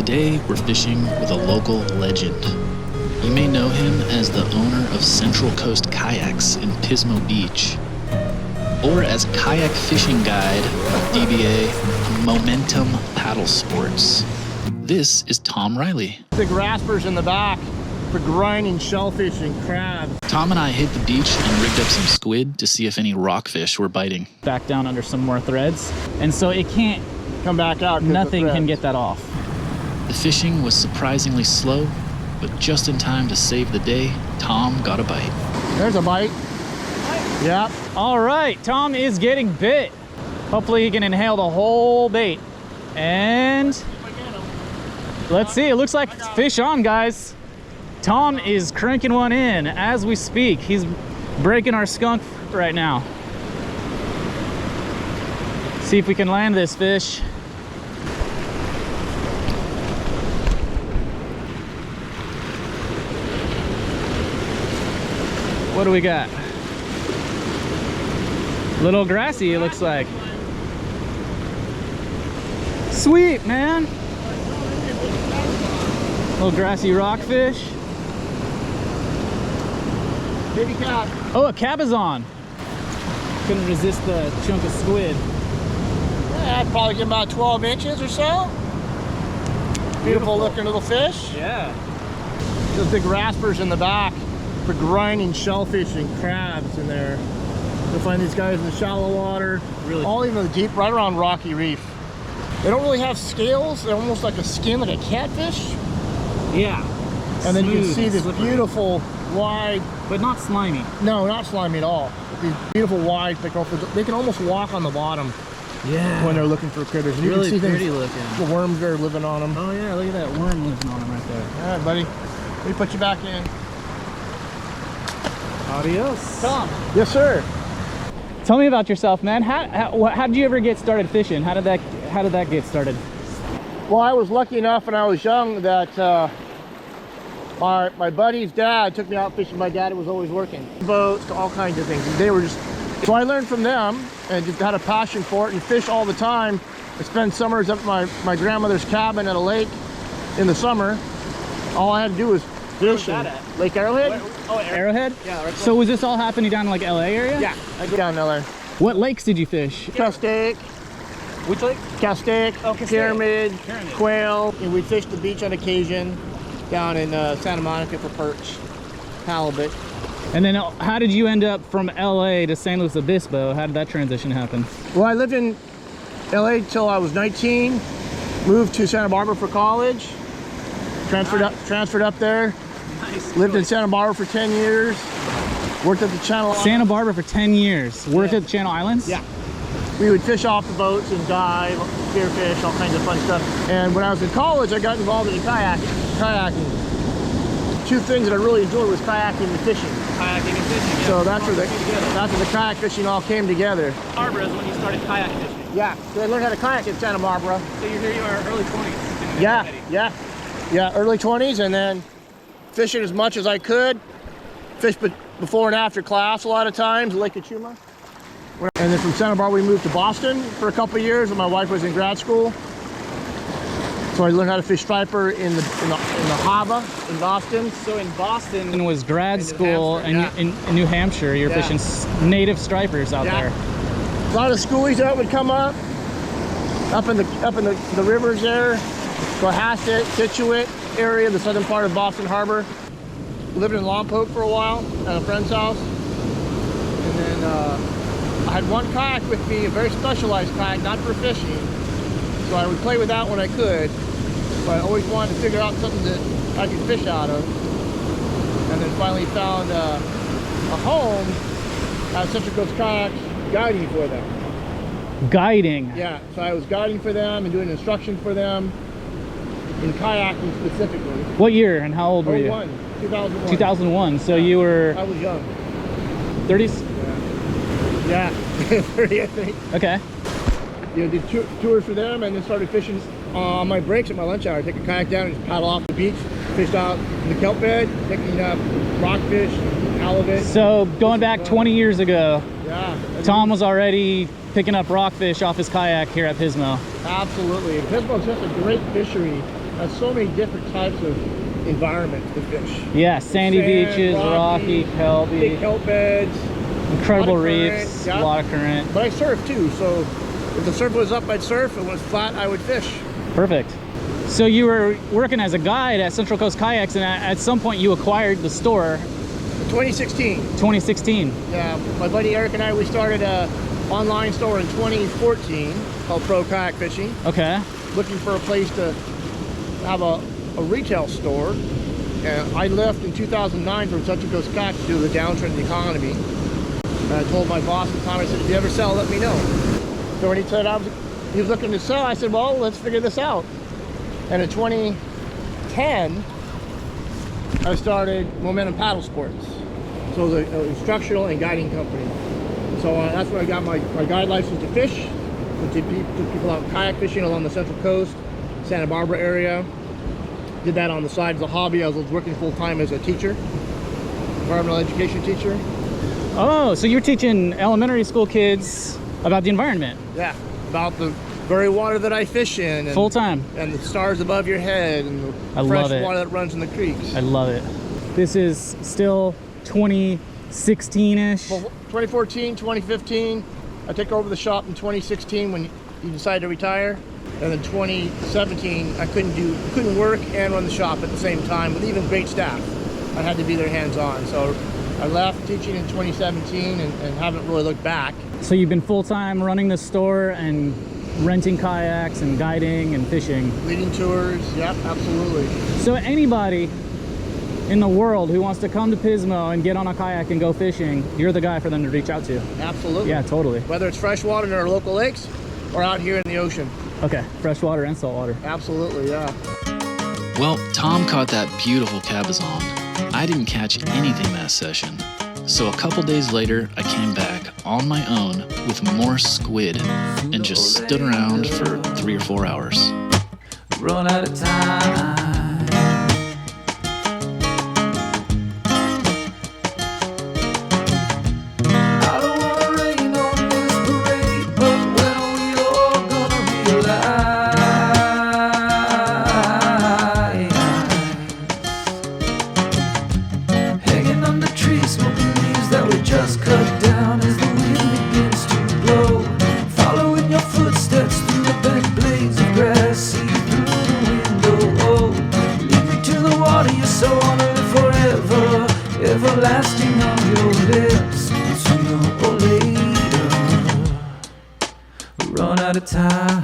Today, we're fishing with a local legend. You may know him as the owner of Central Coast Kayaks in Pismo Beach, or as kayak fishing guide of DBA Momentum Paddle Sports. This is Tom Reilly. Big raspers in the back for grinding shellfish and crabs. Tom and I hit the beach and rigged up some squid to see if any rockfish were biting. Back down under some more threads, and so it can't come back out. Nothing can get that off. The fishing was surprisingly slow, but just in time to save the day, Tom got a bite. There's a bite. Yep. All right, Tom is getting bit. Hopefully he can inhale the whole bait. And let's see, it looks like it's fish on, guys. Tom is cranking one in as we speak. He's breaking our skunk right now. See if we can land this fish. What do we got? Little grassy, it looks like. Sweet, man. Little grassy rockfish. Baby cat. Oh, a Cabezon. Couldn't resist the chunk of squid. Yeah, I'd probably get about 12 inches or so. Beautiful looking little fish. Yeah. Those big raspers in the back for grinding shellfish and crabs in there. You'll find these guys in the shallow water, really, all even the deep, right around Rocky Reef. They don't really have scales. They're almost like a skin, like a catfish. Yeah. And then you can see this slippery, beautiful, wide, but not slimy. No, not slimy at all. These beautiful wide, they can almost walk on the bottom. Yeah. When they're looking for critters. And Really you can see pretty things, looking. the worms are living on them. Oh yeah, look at that worm living on him right there. All right, buddy. Let me put you back in. Adios. Tom. Yes, sir. Tell me about yourself, man. How did you ever get started fishing? How did that get started? Well, I was lucky enough when I was young that my buddy's dad took me out fishing. My dad was always working. Boats, all kinds of things. And they were just, so I learned from them and just had a passion for it and fish all the time. I spent summers up at my grandmother's cabin at a lake in the summer. All I had to do was fish. Lake Arrowhead? Oh, Arrowhead? Yeah. Right. So was this all happening down in like LA area? Yeah, I go down in LA. What lakes did you fish? Castaic. Which lake? Castaic, Castaic. Pyramid, Quail. And we fished the beach on occasion down in Santa Monica for perch, halibut. And then how did you end up from LA to San Luis Obispo? How did that transition happen? Well, I lived in LA till I was 19, moved to Santa Barbara for college, transferred up there. Nice. Lived in Santa Barbara for 10 years, worked at the Channel Islands. Santa Barbara for 10 years, worked at the Channel Islands? Yeah. We would fish off the boats and dive, spearfish, all kinds of fun stuff. And when I was in college, I got involved in kayaking. Two things that I really enjoyed was kayaking and fishing. Kayaking and fishing, yeah. So that's where the kayak fishing all came together. Barbara is when you started kayak fishing. Yeah, so I learned how to kayak in Santa Barbara. So here you are, early 20s. Yeah, early 20s, and then fishing as much as I could. Fished before and after class a lot of times, Lake Achuma. And then from Santa Barbara, we moved to Boston for a couple of years when my wife was in grad school. So I learned how to fish striper in the harbor in Boston. So in Boston it was grad school, and in New Hampshire, you're fishing native stripers out there. A lot of schoolies that would come up in the rivers there, Cohasset, Scituate area, the southern part of Boston Harbor. Lived in Lompoc for a while at a friend's house, and then I had one kayak with me, a very specialized kayak, not for fishing. So I would play with that when I could, but I always wanted to figure out something that I could fish out of. And then finally found a home at Central Coast Kayaks, guiding for them. Guiding? Yeah, so I was guiding for them and doing instruction for them in kayaking specifically. What year and how old were you? 2001. 2001, so you were... I was young. 30s? Yeah, 30 I think. Okay. You know, did tours for them and then started fishing on my breaks at my lunch hour. Take a kayak down and just paddle off the beach, fished out in the kelp bed, picking up rockfish, halibut. So going back 20 years ago, yeah, Tom was already picking up rockfish off his kayak here at Pismo. Absolutely. Pismo is just a great fishery. so many different types of environments to fish. Yeah, sandy Sand, beaches, rocky, kelpy, big kelp beds, incredible current, reefs, yeah. a lot of current. But I surf too, so if the surf was up, I'd surf. If it was flat, I would fish. Perfect. So you were working as a guide at Central Coast Kayaks, and at some point you acquired the store. 2016. 2016. Yeah, my buddy Eric and I, we started a online store in 2014 called Pro Kayak Fishing. Okay. Looking for a place to have a retail store. And I left in 2009 from Central Coast Kayaks due to the downturn in the economy. And I told my boss at the time, I said, if you ever sell, let me know. So when he said he was looking to sell, I said, well, let's figure this out. And in 2010, I started Momentum Paddle Sports. So it was an instructional and guiding company. So that's where I got my guide license to fish. To people out kayak fishing along the Central Coast, Santa Barbara area. Did that on the side as a hobby. I was working full time as a teacher, environmental education teacher. Oh, so you're teaching elementary school kids about the environment? Yeah, about the very water that I fish in. And, full time. And the stars above your head and the fresh water that runs in the creeks. I love it. This is still 2016-ish. Well, 2014, 2015. I took over the shop in 2016 when you decided to retire. And in 2017, I couldn't work and run the shop at the same time with even great staff. I had to be there hands-on. So I left teaching in 2017 and haven't really looked back. So you've been full-time running the store and renting kayaks and guiding and fishing. Leading tours, yep, absolutely. So anybody in the world who wants to come to Pismo and get on a kayak and go fishing, you're the guy for them to reach out to. Absolutely. Yeah, totally. Whether it's freshwater in our local lakes or out here in the ocean. Okay, freshwater and saltwater. Absolutely, yeah. Well, Tom caught that beautiful Cabezon. I didn't catch anything that session. So a couple days later, I came back on my own with more squid and just stood around for 3 or 4 hours. Run out of time. I don't wanna rain on this parade, but when are we all gonna realize? Hanging on the trees, smoking leaves that we just cut down as the wind begins to blow. Following your footsteps through the bent blades of grass, see through the window. Oh, lead me to the water, you're so on earth forever, everlasting on your lips. Sooner or later, we run out of time.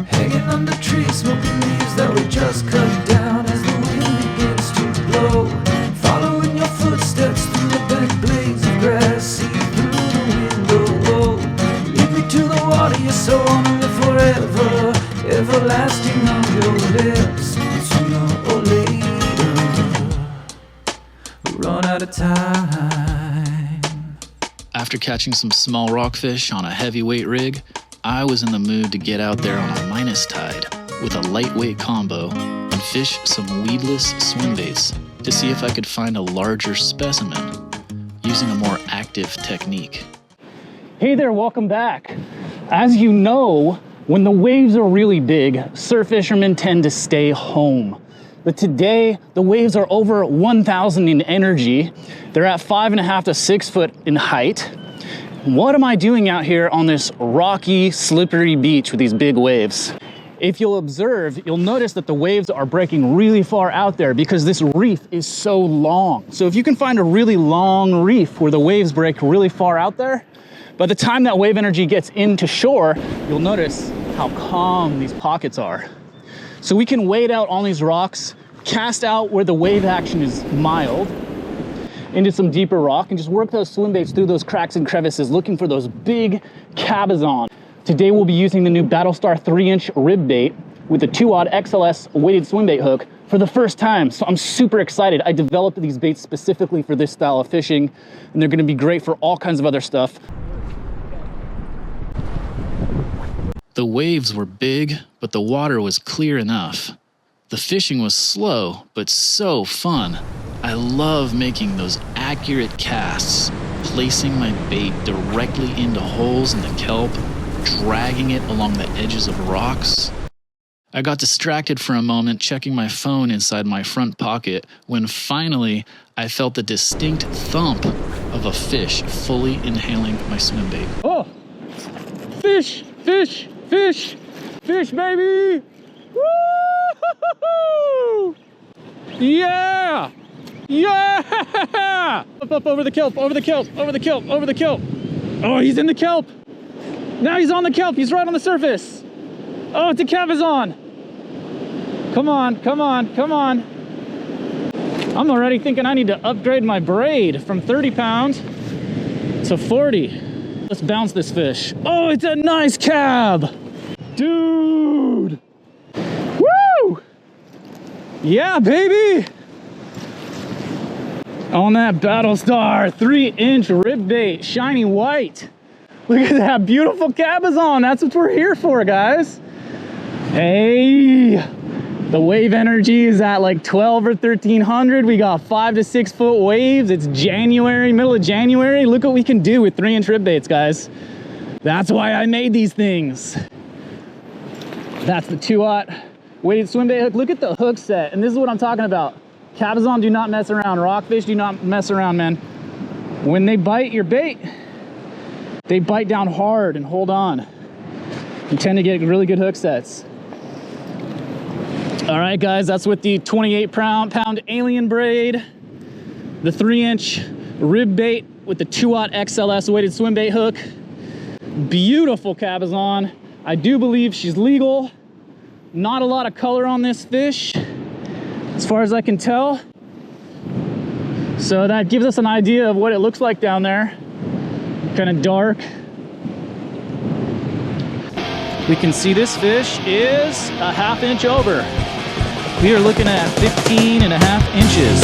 Hanging on the trees, smoking leaves that we just cut down as the wind begins to blow. Following your footsteps through the bent blades of grass, see through the window. Oh, lead me to the water, you're so on earth forever, everlasting on your lips. Sooner or later, we run out of time. After catching some small rockfish on a heavyweight rig, I was in the mood to get out there on a minus tide with a lightweight combo and fish some weedless swim baits to see if I could find a larger specimen using a more active technique. Hey there, welcome back. As you know, when the waves are really big, surf fishermen tend to stay home. But today, the waves are over 1,000 in energy. They're at 5.5 to 6 foot in height. What am I doing out here on this rocky, slippery beach with these big waves? If you'll observe, you'll notice that the waves are breaking really far out there because this reef is so long. So if you can find a really long reef where the waves break really far out there, by the time that wave energy gets into shore, you'll notice how calm these pockets are. So we can wade out on these rocks, cast out where the wave action is mild, into some deeper rock and just work those swim baits through those cracks and crevices looking for those big Cabezon. Today we'll be using the new Battlestar 3-inch rib bait with the 2-aught XLS weighted swim bait hook for the first time. So I'm super excited. I developed these baits specifically for this style of fishing, and they're gonna be great for all kinds of other stuff. The waves were big, but the water was clear enough. The fishing was slow, but so fun. I love making those accurate casts, placing my bait directly into holes in the kelp, dragging it along the edges of rocks. I got distracted for a moment checking my phone inside my front pocket when finally I felt the distinct thump of a fish fully inhaling my swim bait. Oh, fish, fish, fish, fish, baby! Woo! Yeah! Yeah! Up over the kelp, over the kelp, over the kelp, over the kelp. Oh, he's in the kelp. Now he's on the kelp. He's right on the surface. Oh, it's a Cabezon. Come on, come on, come on. I'm already thinking I need to upgrade my braid from 30 pounds to 40. Let's bounce this fish. Oh, it's a nice cab. Dude. Woo! Yeah, baby. On that Battlestar 3-inch rib bait, shiny white. Look at that beautiful Cabezon. That's what we're here for, guys. Hey, the wave energy is at like 12 or 1300. We got 5 to 6 foot waves. It's January, middle of January. Look what we can do with 3-inch rib baits, guys. That's why I made these things. That's the 2-aught weighted swim bait hook. Look at the hook set, and this is what I'm talking about. Cabezon do not mess around. Rockfish do not mess around, man. When they bite your bait, they bite down hard and hold on. You tend to get really good hook sets. All right, guys, that's with the 28-pound alien braid, the 3-inch rib bait with the 2-aught XLS weighted swim bait hook. Beautiful Cabezon. I do believe she's legal. Not a lot of color on this fish, as far as I can tell. So that gives us an idea of what it looks like down there. Kind of dark. We can see this fish is a 1/2 inch over. We are looking at 15.5 inches.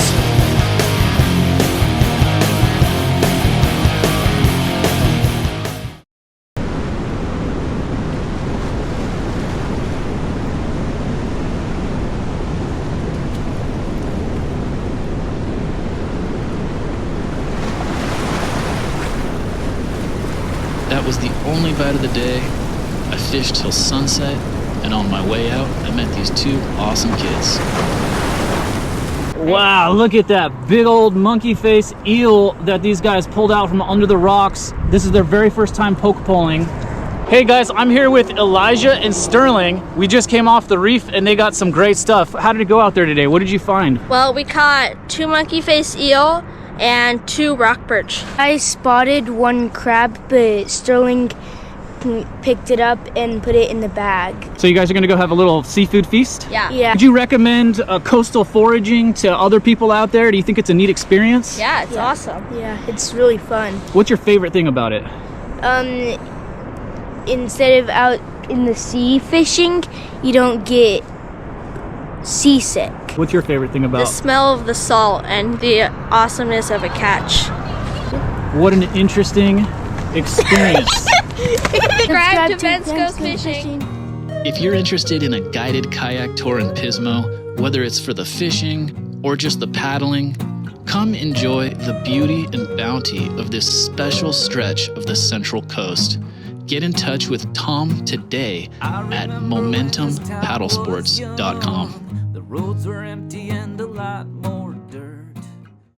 That was the only bite of the day. I fished till sunset, and on my way out, I met these 2 awesome kids. Wow, look at that big old monkey face eel that these guys pulled out from under the rocks. This is their very first time poke poling. Hey guys, I'm here with Elijah and Sterling. We just came off the reef and they got some great stuff. How did it go out there today? What did you find? Well, we caught 2 monkey face eel and 2 rock perch. I spotted 1 crab, but Sterling picked it up and put it in the bag. So you guys are gonna go have a little seafood feast? Yeah. Yeah. Would you recommend coastal foraging to other people out there? Do you think it's a neat experience? Yeah, it's awesome. Yeah, it's really fun. What's your favorite thing about it? Instead of out in the sea fishing, you don't get seasick. What's your favorite thing The about? smell of the salt and the awesomeness of a catch. What an interesting experience. Subscribe to Ben's Coast Fishing. If you're interested in a guided kayak tour in Pismo, whether it's for the fishing or just the paddling, come enjoy the beauty and bounty of this special stretch of the Central Coast. Get in touch with Tom today at momentumpaddlesports.com. The roads were empty and a lot more